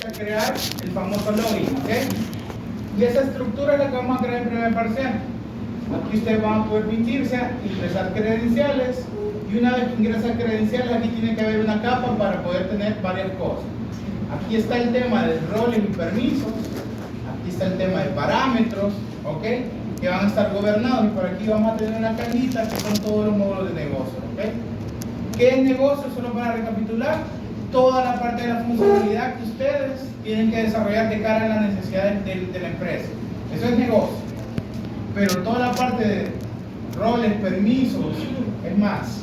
a crear el famoso login, ¿ok? Y esa estructura es la que vamos a crear en primer parcial. Aquí ustedes van a permitirse ingresar credenciales, y una vez que ingresan credenciales, aquí tiene que haber una capa para poder tener varias cosas. Aquí está el tema de roles y permisos, aquí está el tema de parámetros, ¿ok? Que van a estar gobernados, y por aquí vamos a tener una cajita que son todos los módulos de negocio, ¿ok? ¿Qué es negocio? Solo para recapitular, toda la parte de la funcionalidad que ustedes tienen que desarrollar de cara a las necesidades de la empresa. Eso es negocio. Pero toda la parte de roles, permisos, es más,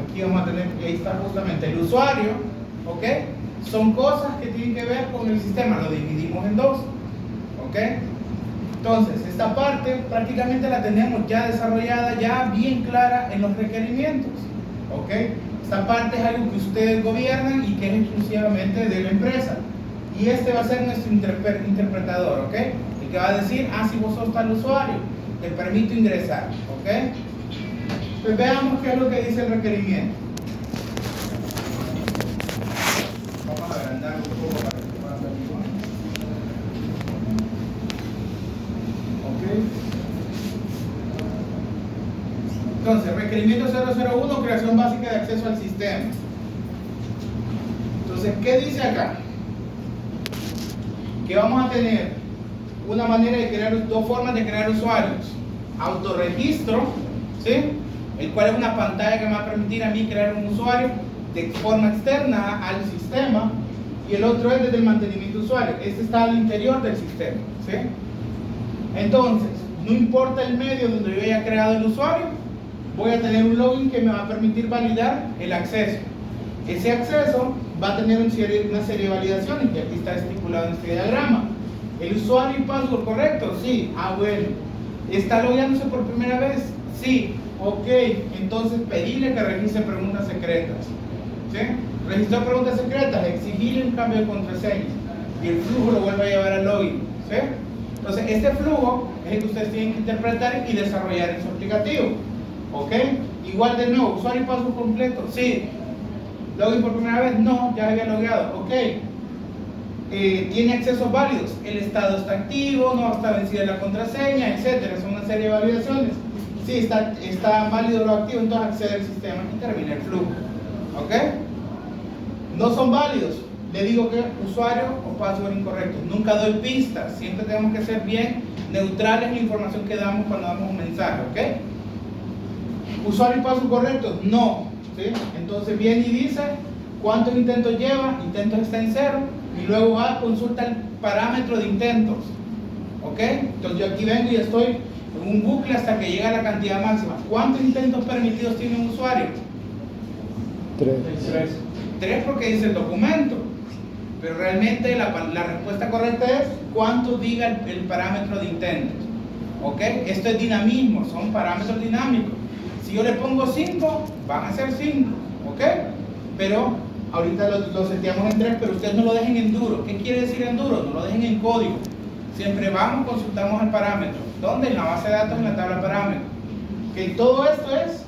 aquí vamos a tener, ahí está justamente el usuario, ¿ok? Son cosas que tienen que ver con el sistema, lo dividimos en dos, ¿ok? Entonces, esta parte prácticamente la tenemos ya desarrollada, ya bien clara en los requerimientos, ¿ok? Esta parte es algo que ustedes gobiernan y que es exclusivamente de la empresa. Y este va a ser nuestro interpretador, ¿ok? El que va a decir, ah, si vos sos tal usuario, te permito ingresar, ¿ok? Pues veamos qué es lo que dice el requerimiento. Vamos a agrandar un poco para que puedan ver mejor. ¿Ok? Entonces, requerimiento 001, creación básica de acceso al sistema. Entonces, ¿qué dice acá? Que vamos a tener una manera de crear, dos formas de crear usuarios. Autorregistro, ¿sí? El cual es una pantalla que me va a permitir a mí crear un usuario de forma externa al sistema, y el otro es desde el mantenimiento de usuario. Este está al interior del sistema, ¿sí? Entonces, no importa el medio donde yo haya creado el usuario, voy a tener un login que me va a permitir validar el acceso. Ese acceso va a tener una serie de validaciones, que aquí está estipulado en este diagrama. ¿El usuario y password correcto? Sí. Ah, bueno. ¿Está logueándose por primera vez? Sí. Ok. Entonces pedirle que registre preguntas secretas. ¿Sí? Registrar preguntas secretas, exigirle un cambio de contraseña, y el flujo lo vuelve a llevar al login. ¿Sí? Entonces, este flujo es el que ustedes tienen que interpretar y desarrollar en su aplicativo. ¿Ok? Igual de nuevo, usuario y password completo. Sí. ¿Login por primera vez? No, ya había logueado. Ok. ¿Tiene accesos válidos? El estado está activo, no está vencida la contraseña, etcétera. Son una serie de validaciones. Sí, está válido lo activo, entonces accede al sistema y termina el flujo. ¿Ok? No son válidos. Le digo que usuario o password incorrecto. Nunca doy pistas. Siempre tenemos que ser bien neutrales en la información que damos cuando damos un mensaje. ¿Ok? ¿Usuario y password correctos? No. ¿Sí? Entonces viene y dice cuántos intentos lleva. Intentos está en 0. Y luego va a consultar el parámetro de intentos. ¿Ok? Entonces yo aquí vengo y estoy en un bucle hasta que llega a la cantidad máxima. ¿Cuántos intentos permitidos tiene un usuario? 3 porque dice el documento. Pero realmente la respuesta correcta es cuánto diga el parámetro de intentos. ¿Ok? Esto es dinamismo, son parámetros dinámicos. Si yo le pongo 5, van a ser 5. ¿Ok? Pero ahorita lo seteamos en 3, pero ustedes no lo dejen en duro. ¿Qué quiere decir en duro? No lo dejen en código. Siempre vamos, consultamos el parámetro. ¿Dónde? En la base de datos, en la tabla parámetros. Que todo esto es,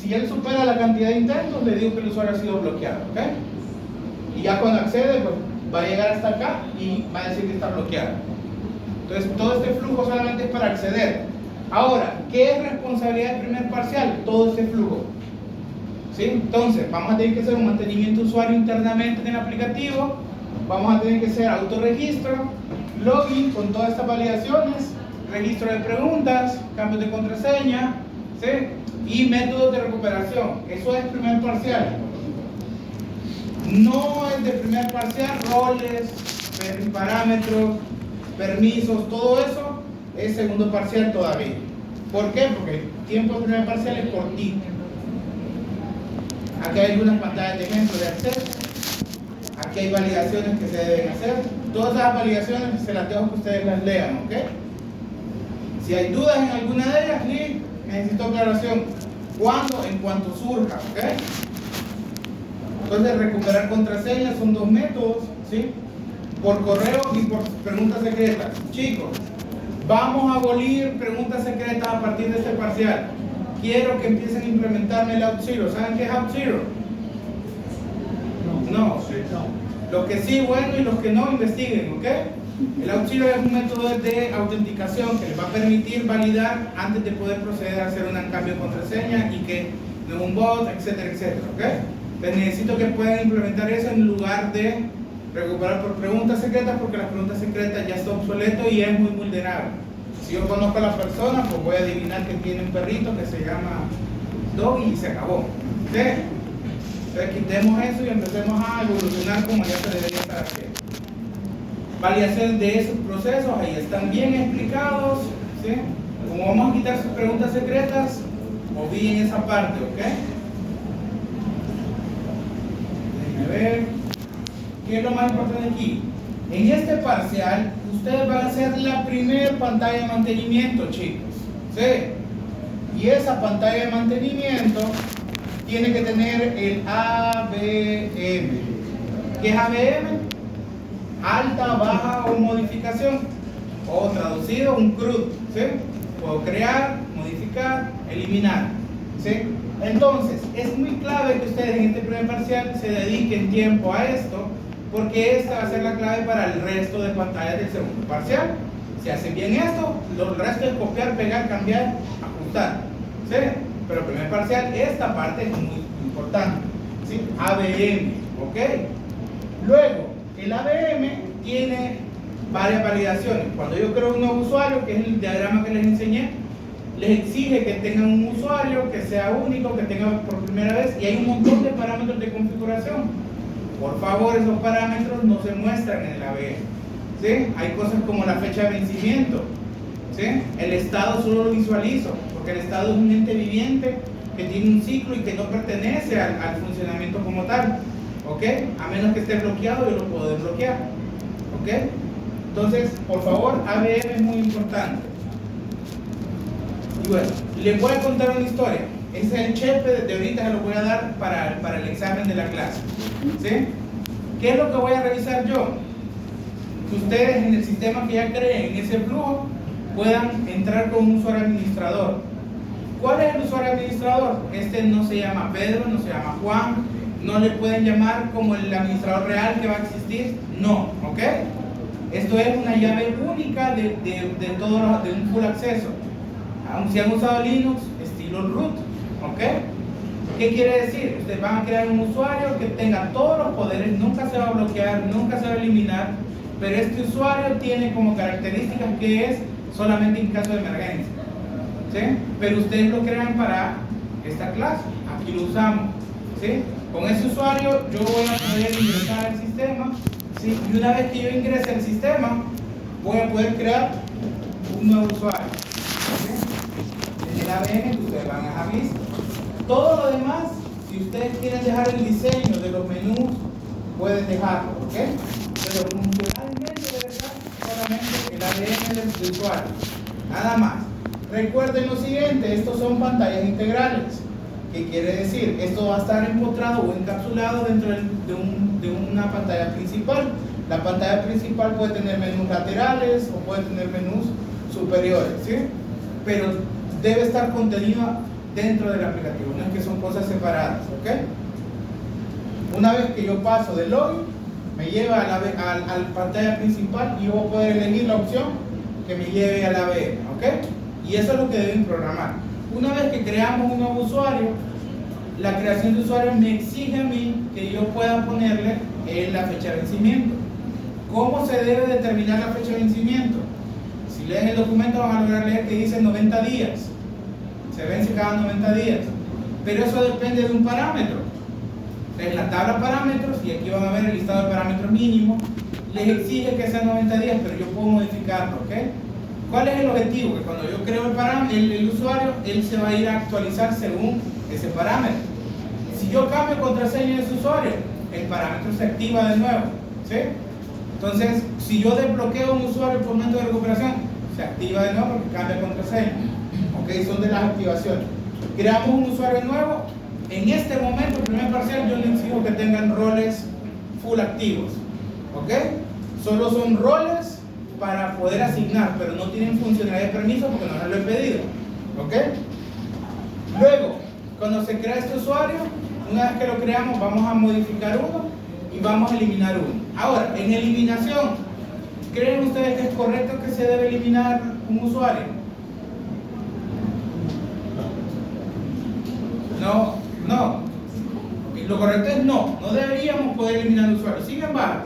si él supera la cantidad de intentos, le digo que el usuario ha sido bloqueado. ¿Ok? Y ya cuando accede, pues va a llegar hasta acá y va a decir que está bloqueado. Entonces, todo este flujo solamente es para acceder. Ahora, ¿qué es responsabilidad del primer parcial? Todo este flujo. ¿Sí? Entonces, vamos a tener que hacer un mantenimiento de usuario internamente en el aplicativo, vamos a tener que hacer autorregistro, login con todas estas validaciones, registro de preguntas, cambios de contraseña, ¿sí? Y métodos de recuperación. Eso es primer parcial. No es de primer parcial, roles, parámetros, permisos, todo eso es segundo parcial todavía. ¿Por qué? Porque el tiempo de primer parcial es cortito. Aquí hay algunas pantallas de ejemplo de acceso. Aquí hay validaciones que se deben hacer. Todas esas validaciones se las dejo que ustedes las lean, ¿ok? Si hay dudas en alguna de ellas, necesito aclaración. ¿Cuándo? En cuanto surja, ¿ok? Entonces, recuperar contraseñas son dos métodos, ¿sí? Por correo y por preguntas secretas. Chicos, vamos a abolir preguntas secretas a partir de este parcial. Quiero que empiecen a implementarme el OutZero. ¿Saben qué es OutZero? No. Los que sí, bueno, y los que no, investiguen, ¿ok? El auxilio es un método de autenticación que les va a permitir validar antes de poder proceder a hacer un cambio de contraseña y que no es un bot, etcétera, etcétera, ¿ok? Entonces necesito que puedan implementar eso en lugar de recuperar por preguntas secretas, porque las preguntas secretas ya están obsoletas y es muy vulnerable. Si yo conozco a la persona, pues voy a adivinar que tiene un perrito que se llama Doggy y se acabó, ¿sí? Entonces quitemos eso y empecemos a evolucionar como ya se debería estar haciendo. Validación de esos procesos, ahí están bien explicados, ¿sí? Como vamos a quitar sus preguntas secretas, olviden esa parte, ¿ok? Déjenme ver. ¿Qué es lo más importante aquí? En este parcial, ustedes van a hacer la primera pantalla de mantenimiento, chicos, ¿sí? Y esa pantalla de mantenimiento tiene que tener el ABM. ¿Qué es ABM? Alta, baja o modificación. O traducido, un CRUD, ¿sí? Puedo crear, modificar, eliminar, ¿sí? Entonces, es muy clave que ustedes en este primer parcial se dediquen tiempo a esto, porque esta va a ser la clave para el resto de pantallas del segundo parcial. Si hacen bien esto, el resto es copiar, pegar, cambiar, ajustar, ¿sí? Pero el primer parcial, esta parte es muy importante, ¿sí? ABM, ¿ok? Luego, el ABM tiene varias validaciones. Cuando yo creo un nuevo usuario, que es el diagrama que les enseñé, les exige que tengan un usuario que sea único, que tenga por primera vez, y hay un montón de parámetros de configuración. Por favor, esos parámetros no se muestran en el ABM, ¿sí? Hay cosas como la fecha de vencimiento, ¿sí? El estado solo lo visualizo, porque el estado es un ente viviente que tiene un ciclo y que no pertenece al funcionamiento como tal, ¿ok? A menos que esté bloqueado, yo lo puedo desbloquear, ¿ok? Entonces, por favor, ABM es muy importante. Y bueno, les voy a contar una historia. Ese es el chepe, de ahorita se lo voy a dar para el examen de la clase, ¿sí? ¿Qué es lo que voy a revisar yo? Que ustedes en el sistema que ya creen, en ese flujo, puedan entrar con un usuario administrador. ¿Cuál es el usuario administrador? Este no se llama Pedro, no se llama Juan, no le pueden llamar como el administrador real que va a existir, no, ¿ok? Esto es una llave única de un full acceso. Si han usado Linux, estilo root, ¿ok? ¿Qué quiere decir? Ustedes van a crear un usuario que tenga todos los poderes, nunca se va a bloquear, nunca se va a eliminar, pero este usuario tiene como características que es solamente en caso de emergencia, ¿sí? Pero ustedes lo crean para esta clase, aquí lo usamos, ¿sí? Con ese usuario yo voy a poder ingresar al sistema, ¿sí? Y una vez que yo ingrese al sistema, voy a poder crear un nuevo usuario, ¿sí? En el ABM que ustedes van a dejar listo. Todo lo demás, si ustedes quieren dejar el diseño de los menús, pueden dejarlo, ¿ok? Pero funcionalmente, de verdad, solamente el ABM del usuario. Nada más. Recuerden lo siguiente, estos son pantallas integrales. ¿Qué quiere decir? Esto va a estar empotrado o encapsulado dentro de una pantalla principal. La pantalla principal puede tener menús laterales o puede tener menús superiores, ¿sí? Pero debe estar contenido dentro del aplicativo, no es que son cosas separadas, ¿ok? Una vez que yo paso del login, me lleva a la pantalla principal y yo voy a poder elegir la opción que me lleve a la ABM, ¿ok? Y eso es lo que deben programar. Una vez que creamos un nuevo usuario, la creación de usuario me exige a mí que yo pueda ponerle la fecha de vencimiento. ¿Cómo se debe determinar la fecha de vencimiento? Si leen el documento van a lograr leer que dice 90 días. Se vence cada 90 días. Pero eso depende de un parámetro. En la tabla parámetros, y aquí van a ver el listado de parámetros mínimos, les exige que sean 90 días, pero yo puedo modificarlo, ¿ok? ¿Cuál es el objetivo? Que cuando yo creo el usuario, él se va a ir a actualizar según ese parámetro. Si yo cambio contraseña de ese usuario, el parámetro se activa de nuevo, ¿sí? Entonces, si yo desbloqueo un usuario por método de recuperación, se activa de nuevo porque cambia contraseña. ¿Ok? Son de las activaciones. Creamos un usuario nuevo. En este momento, el primer parcial, yo les exijo que tengan roles full activos. ¿Ok? Solo son roles para poder asignar, pero no tienen funcionalidad de permiso porque no lo he pedido. ¿Ok? Luego, cuando se crea este usuario, una vez que lo creamos, vamos a modificar uno y vamos a eliminar uno. Ahora, en eliminación, ¿creen ustedes que es correcto que se debe eliminar un usuario? No, no. Y lo correcto es no deberíamos poder eliminar un usuario. Sin embargo,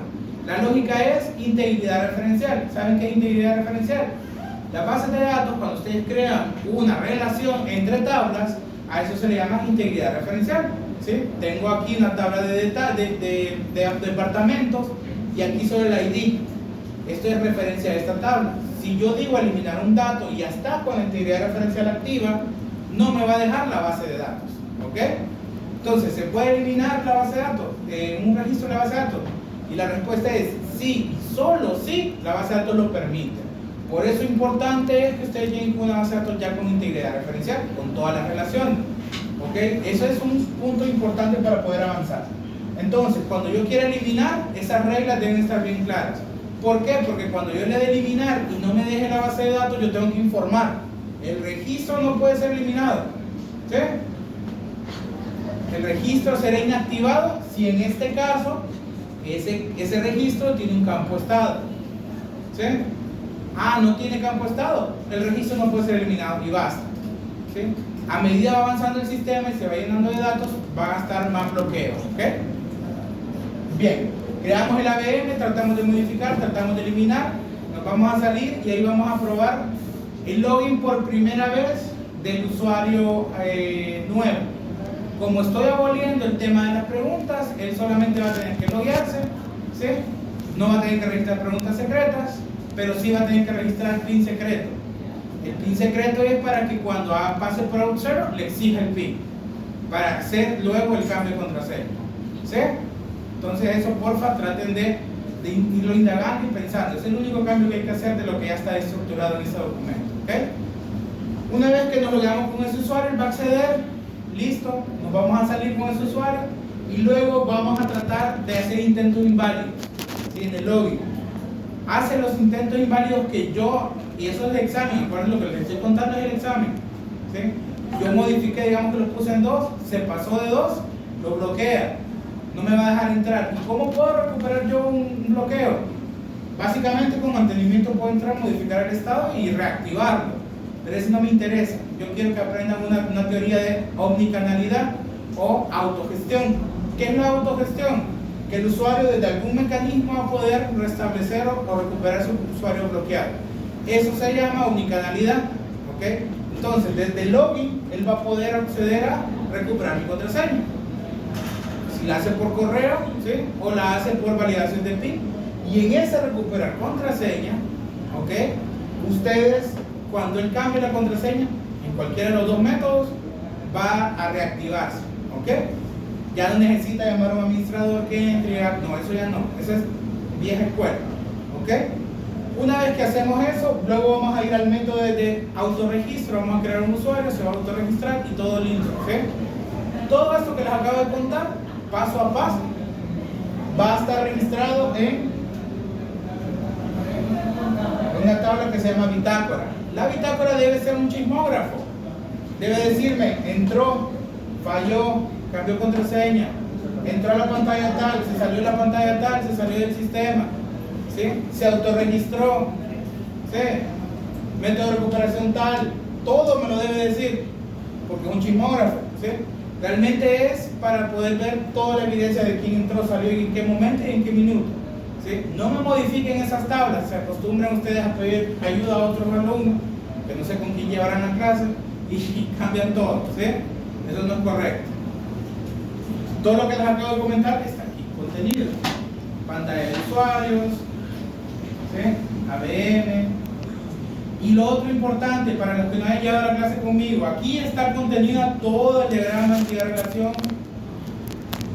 la lógica es integridad referencial. ¿Saben qué es integridad referencial? Las bases de datos, cuando ustedes crean una relación entre tablas, a eso se le llama integridad referencial. ¿Sí? Tengo aquí una tabla de departamentos y aquí sobre el ID. Esto es referencia a esta tabla. Si yo digo eliminar un dato y ya está con la integridad referencial activa, no me va a dejar la base de datos. ¿Ok? Entonces, ¿se puede eliminar la base de datos? Un registro de la base de datos. Y la respuesta es sí, solo si la base de datos lo permite. Por eso es importante que ustedes lleguen con una base de datos ya con integridad referencial, con todas las relaciones. ¿Ok? Eso es un punto importante para poder avanzar. Entonces, cuando yo quiera eliminar, esas reglas deben estar bien claras. ¿Por qué? Porque cuando yo le dé eliminar y no me deje la base de datos, yo tengo que informar. El registro no puede ser eliminado. ¿Sí? El registro será inactivado si en este caso ese registro tiene un campo estado. ¿Sí? Ah, no tiene campo estado. El registro no puede ser eliminado y basta. ¿Sí? A medida va avanzando el sistema y se va llenando de datos, van a estar más bloqueos. ¿Ok? Bien, creamos el ABM, tratamos de modificar, tratamos de eliminar, nos vamos a salir y ahí vamos a probar el login por primera vez del usuario nuevo. Como estoy aboliendo el tema de las preguntas, él solamente va a tener que loguearse, ¿sí? No va a tener que registrar preguntas secretas, pero sí va a tener que registrar PIN secreto. El PIN secreto es para que cuando pase por OutServer le exija el PIN, para hacer luego el cambio de contraseña. ¿Sí? Entonces eso, porfa, traten de irlo indagando y pensando. Es el único cambio que hay que hacer de lo que ya está estructurado en este documento. ¿Okay? Una vez que nos logueamos con ese usuario, él va a acceder, listo, nos vamos a salir con ese usuario y luego vamos a tratar de hacer intentos inválidos, ¿sí? En el login. Hace los intentos inválidos que yo, y eso es el examen, acuérdense lo que les estoy contando es el examen. ¿Sí? Yo modifiqué, digamos que lo puse en 2, se pasó de 2, lo bloquea, no me va a dejar entrar. ¿Y cómo puedo recuperar yo un bloqueo? Básicamente con mantenimiento puedo entrar, modificar el estado y reactivarlo, pero eso no me interesa. Yo quiero que aprendan una teoría de omnicanalidad o autogestión. ¿Qué es la autogestión? Que el usuario desde algún mecanismo va a poder restablecer o recuperar su usuario bloqueado. Eso se llama omnicanalidad. ¿Okay? Entonces, desde el login, él va a poder acceder a recuperar mi contraseña. Si la hace por correo, ¿sí? O la hace por validación de PIN. Y en ese recuperar contraseña, ¿okay? Ustedes, cuando él cambie la contraseña, en cualquiera de los dos métodos, va a reactivarse. ¿Okay? Ya no necesita llamar a un administrador que entre, no, eso ya no, eso es vieja escuela. ¿Ok? Una vez que hacemos eso, luego vamos a ir al método de autorregistro, vamos a crear un usuario, se va a autorregistrar y todo lindo. ¿Ok? Todo esto que les acabo de contar, paso a paso, va a estar registrado en una tabla que se llama bitácora. La bitácora debe ser un chismógrafo, debe decirme, entró, falló, cambió contraseña, entró a la pantalla tal, se salió de la pantalla tal, se salió del sistema, ¿sí? Se autorregistró, ¿sí? Método de recuperación tal, todo me lo debe decir, porque es un chismógrafo, ¿sí? Realmente es para poder ver toda la evidencia de quién entró, salió y en qué momento y en qué minuto, ¿sí? No me modifiquen esas tablas, se acostumbran ustedes a pedir ayuda a otros alumnos, que no sé con quién llevarán a clase, y cambian todo, ¿sí? Eso no es correcto. Todo lo que les acabo de comentar está aquí, contenido, pantalla de usuarios, ¿sí? ABM. Y lo otro importante, para los que no hayan llevado la clase conmigo, aquí está contenido todo el diagrama de relación.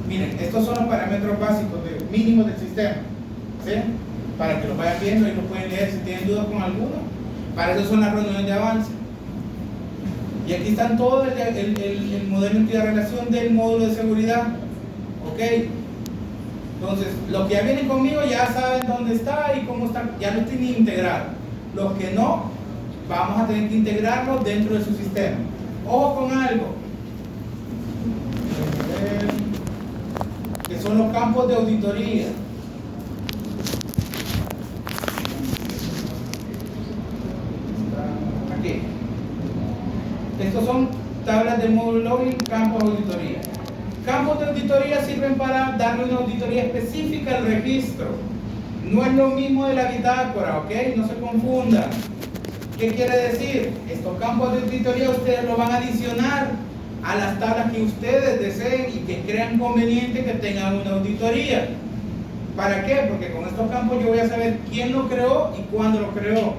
Miren, estos son los parámetros básicos, mínimos del sistema, ¿sí? Para que lo vayan viendo y lo pueden leer si tienen dudas con alguno. Para eso son las reuniones de avance. Y aquí están todo el modelo de entidad de relación del módulo de seguridad. ¿Ok? Entonces, los que ya vienen conmigo ya saben dónde está y cómo está, ya lo tienen integrado. Los que no, vamos a tener que integrarlo dentro de su sistema. Ojo con algo, que son los campos de auditoría. Aquí. Estos son tablas de módulo login, campos de auditoría. Campos de auditoría sirven para darle una auditoría específica al registro. No es lo mismo de la bitácora, ¿ok? No se confundan. ¿Qué quiere decir? Estos campos de auditoría ustedes los van a adicionar a las tablas que ustedes deseen y que crean conveniente que tengan una auditoría. ¿Para qué? Porque con estos campos yo voy a saber quién lo creó y cuándo lo creó,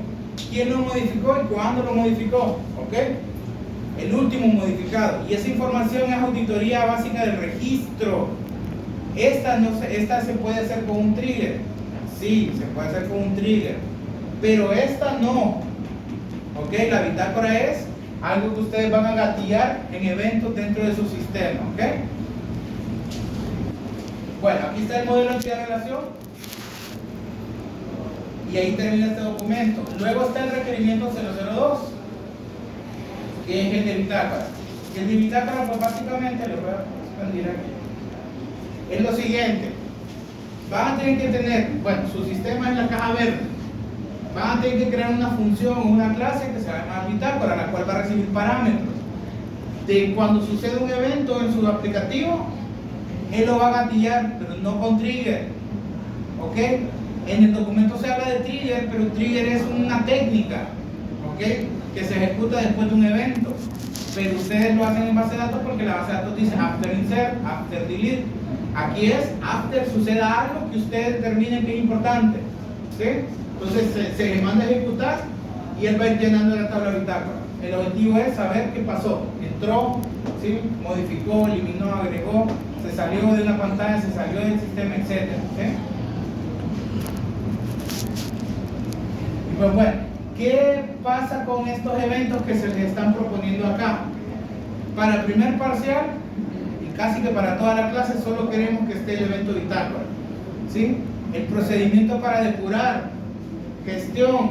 quién lo modificó y cuándo lo modificó, ¿ok? El último modificado. Y esa información es auditoría básica del registro. Esta se puede hacer con un trigger. Sí, se puede hacer con un trigger. Pero esta no. ¿Ok? La bitácora es algo que ustedes van a gatillar en eventos dentro de su sistema. ¿Ok? Bueno, aquí está el modelo de entidad de relación. Y ahí termina este documento. Luego está el requerimiento 002. Que es el de bitácora. Y el de bitácora, pues básicamente, le voy a expandir aquí. Es lo siguiente. Van a tener que tener, bueno, su sistema es la caja verde. Van a tener que crear una función o una clase que se llama bitácora, la cual va a recibir parámetros. De cuando sucede un evento en su aplicativo, él lo va a gatillar, pero no con trigger. ¿Ok? En el documento se habla de trigger, pero trigger es una técnica. ¿Ok? Que se ejecuta después de un evento, pero ustedes lo hacen en base de datos porque la base de datos dice after insert, after delete. Aquí es after suceda algo que ustedes determinen que es importante, ¿sí? Entonces se le manda a ejecutar y él va a ir llenando la tabla bitácora. El objetivo es saber qué pasó, entró, ¿sí? Modificó, eliminó, agregó, se salió de una pantalla, se salió del sistema, etc. ¿Sí? Y pues bueno, ¿qué pasa con estos eventos que se les están proponiendo acá? Para el primer parcial, y casi que para toda la clase, solo queremos que esté el evento bitácora, ¿sí? El procedimiento para depurar, gestión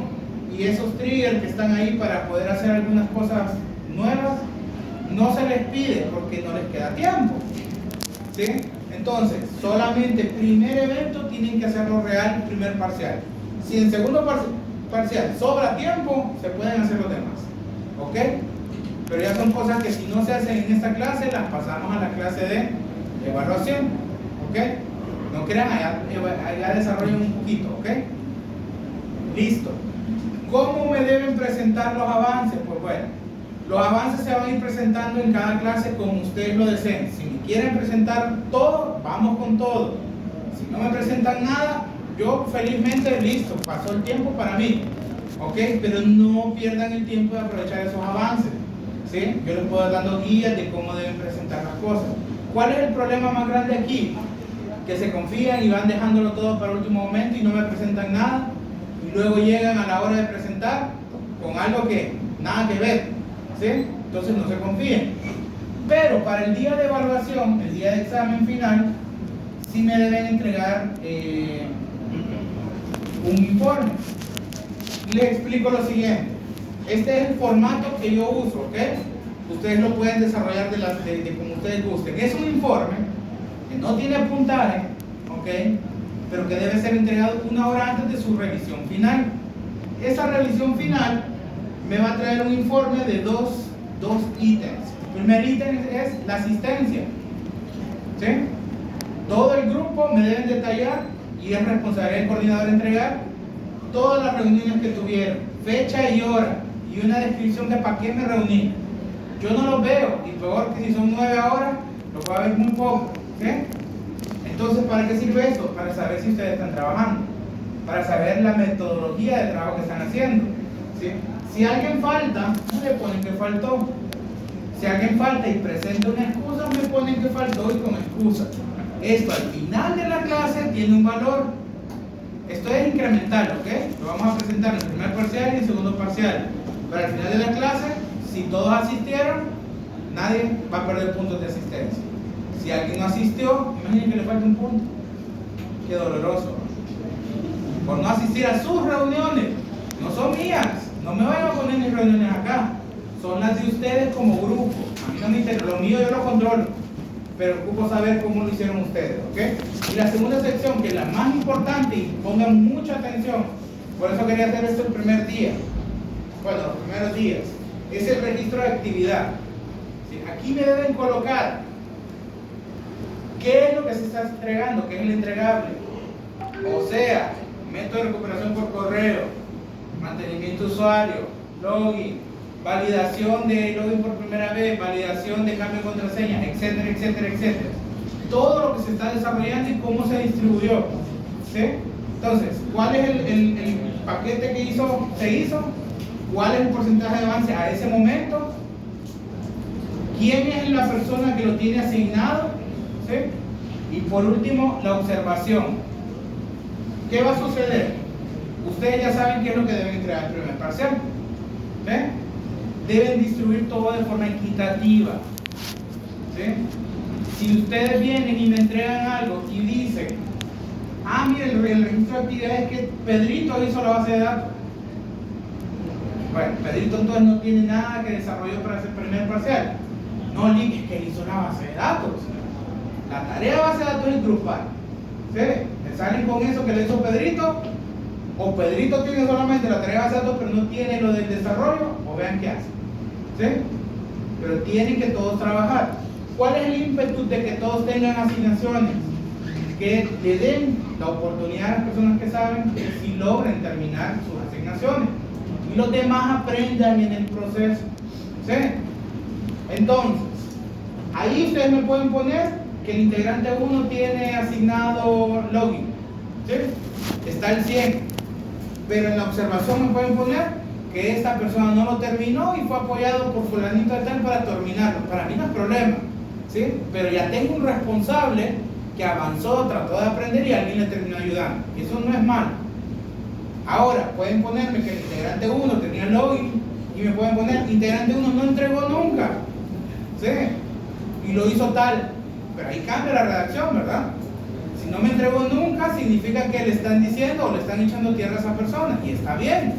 y esos triggers que están ahí para poder hacer algunas cosas nuevas, no se les pide porque no les queda tiempo, ¿sí? Entonces, solamente primer evento tienen que hacerlo real, primer parcial. Si en segundo parcial sobra tiempo, se pueden hacer los demás, ¿ok? Pero ya son cosas que si no se hacen en esta clase, las pasamos a la clase de evaluación, ¿ok? No crean, allá desarrollen un poquito, ¿ok? Listo. ¿Cómo me deben presentar los avances? Pues bueno, los avances se van a ir presentando en cada clase como ustedes lo deseen. Si me quieren presentar todo, vamos con todo. Si no me presentan nada, yo felizmente, listo, pasó el tiempo para mí, ¿ok? Pero no pierdan el tiempo de aprovechar esos avances, ¿sí? Yo les puedo dar dando guías de cómo deben presentar las cosas. ¿Cuál es el problema más grande aquí? Que se confían y van dejándolo todo para el último momento y no me presentan nada, y luego llegan a la hora de presentar con algo que nada que ver, ¿sí? Entonces no se confíen. Pero para el día de evaluación, el día de examen final, sí me deben entregar un informe. Les explico lo siguiente. Este es el formato que yo uso, ¿ok? Ustedes lo pueden desarrollar de como ustedes gusten. Es un informe que no tiene puntaje, ¿ok? Pero que debe ser entregado 1 hora antes de su revisión final. Esa revisión final me va a traer un informe de dos ítems. El primer ítem es la asistencia, ¿sí? Todo el grupo me deben detallar, y es responsabilidad del coordinador entregar todas las reuniones que tuvieron, fecha y hora, y una descripción de para qué me reuní. Yo no los veo, y peor que si son 9 horas, los voy a ver muy poco, ¿sí? Entonces, ¿para qué sirve esto? Para saber si ustedes están trabajando, para saber la metodología de trabajo que están haciendo, ¿sí? Si alguien falta, le ponen que faltó. Si alguien falta y presenta una excusa, me ponen que faltó y con excusa. Esto al final de la clase tiene un valor. Esto es incremental, ¿ok? Lo vamos a presentar en el primer parcial y en el segundo parcial. Pero al final de la clase, si todos asistieron, nadie va a perder puntos de asistencia. Si alguien no asistió, imaginen que le falta un punto. Qué doloroso. Por no asistir a sus reuniones. No son mías. No me vayan a poner mis reuniones acá. Son las de ustedes como grupo. A mí no me interesa. Lo mío yo lo controlo. pero ocupo saber cómo lo hicieron ustedes, ¿ok? Y la segunda sección, que es la más importante, y pongan mucha atención, por eso quería hacer esto el primer día, bueno, los primeros días, es el registro de actividad. ¿Sí? Aquí me deben colocar qué es lo que se está entregando, qué es el entregable, o sea, método de recuperación por correo, mantenimiento de usuario, login, validación de login por primera vez, validación de cambio de contraseña, etcétera, etcétera, etcétera. Todo lo que se está desarrollando y cómo se distribuyó. ¿Sí? Entonces, ¿cuál es el paquete que se hizo? ¿Cuál es el porcentaje de avance a ese momento? ¿Quién es la persona que lo tiene asignado? ¿Sí? Y por último, la observación. ¿Qué va a suceder? Ustedes ya saben qué es lo que deben entregar el primer parcial. ¿Sí? Deben distribuir todo de forma equitativa. ¿Sí? Si ustedes vienen y me entregan algo y dicen, ah, mire, el registro de actividades que Pedrito hizo la base de datos. Bueno, Pedrito entonces no tiene nada que desarrolló para hacer primer parcial. No, Lick, es que él hizo la base de datos. La tarea de base de datos es grupal. ¿Sí? ¿Me salen con eso que le hizo Pedrito? O Pedrito tiene solamente la tarea de base de datos, pero no tiene lo del desarrollo, o vean qué hace. ¿Sí? Pero tienen que todos trabajar. ¿Cuál es el ímpetu de que todos tengan asignaciones? Que le den la oportunidad a las personas que saben que sí logren terminar sus asignaciones y los demás aprendan en el proceso. ¿Sí? Entonces, ahí ustedes me pueden poner que el integrante 1 tiene asignado login. ¿Sí? Está el 100. Pero en la observación me pueden poner que esta persona no lo terminó y fue apoyado por fulanito de tal para terminarlo. Para mí no es problema. ¿Sí? Pero ya tengo un responsable que avanzó, trató de aprender y alguien le terminó ayudando. Eso no es malo. Ahora, pueden ponerme que el integrante 1 tenía login y me pueden poner, integrante 1 no entregó nunca. ¿Sí? Y lo hizo tal. Pero ahí cambia la redacción, ¿verdad? Si no me entregó nunca, significa que le están diciendo o le están echando tierra a esa persona. Y está bien.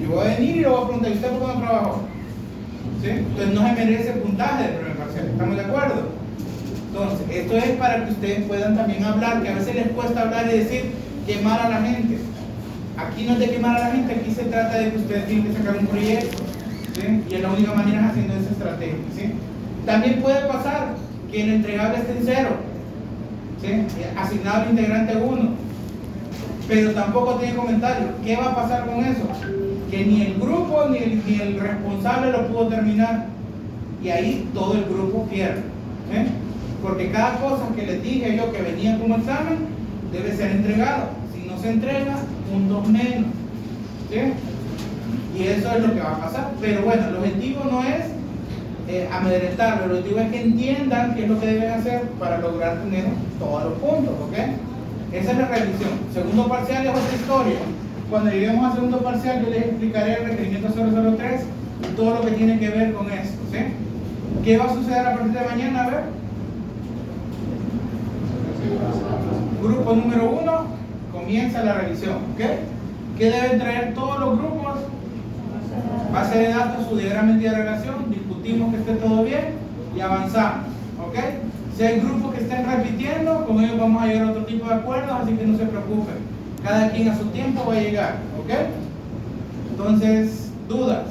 Yo voy a venir y le voy a preguntar, ¿y usted por qué no trabajó? ¿Sí? Entonces no se merece puntaje de primer parcial. ¿Estamos de acuerdo? Entonces, esto es para que ustedes puedan también hablar, que a veces les cuesta hablar y decir quemar a la gente. Aquí no es de quemar a la gente, aquí se trata de que ustedes tienen que sacar un proyecto. ¿Sí? Y es la única manera es haciendo esa estrategia. ¿Sí? También puede pasar que el entregable esté en 0. ¿Sí? Asignado al integrante 1. Pero tampoco tiene comentario. ¿Qué va a pasar con eso? Que ni el grupo ni el responsable lo pudo terminar. Y ahí todo el grupo pierde. ¿Sí? Porque cada cosa que les dije yo que venía como examen debe ser entregado. Si no se entrega, un 2 menos. ¿Sí? Y eso es lo que va a pasar. Pero bueno, el objetivo no es amedrentarlo, el objetivo es que entiendan qué es lo que deben hacer para lograr tener todos los puntos. ¿Ok? Esa es la revisión. Segundo parcial es otra historia. Cuando lleguemos al segundo parcial, yo les explicaré el requerimiento 003 y todo lo que tiene que ver con esto. ¿Sí? ¿Qué va a suceder a partir de mañana? A ver. Grupo número 1 comienza la revisión. ¿Ok? ¿Qué deben traer todos los grupos? Base de datos, su diagrama de relación, discutimos que esté todo bien y avanzamos. ¿Ok? Si hay grupos que estén repitiendo, con ellos vamos a llegar a otro tipo de acuerdos, así que no se preocupen. Cada quien a su tiempo va a llegar. ¿Ok? Entonces, ¿dudas?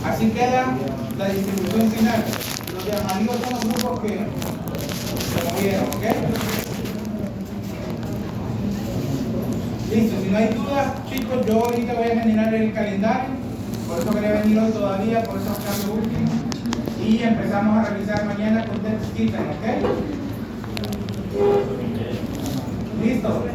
Así queda la distribución final. Los de amarillo son los grupos que se movieron. ¿Ok? Listo, si no hay dudas, chicos, yo ahorita voy a generar el calendario, por eso quería venir hoy todavía, por eso acá lo último, y empezamos a revisar mañana con Test Kitchen, ¿ok? Listo.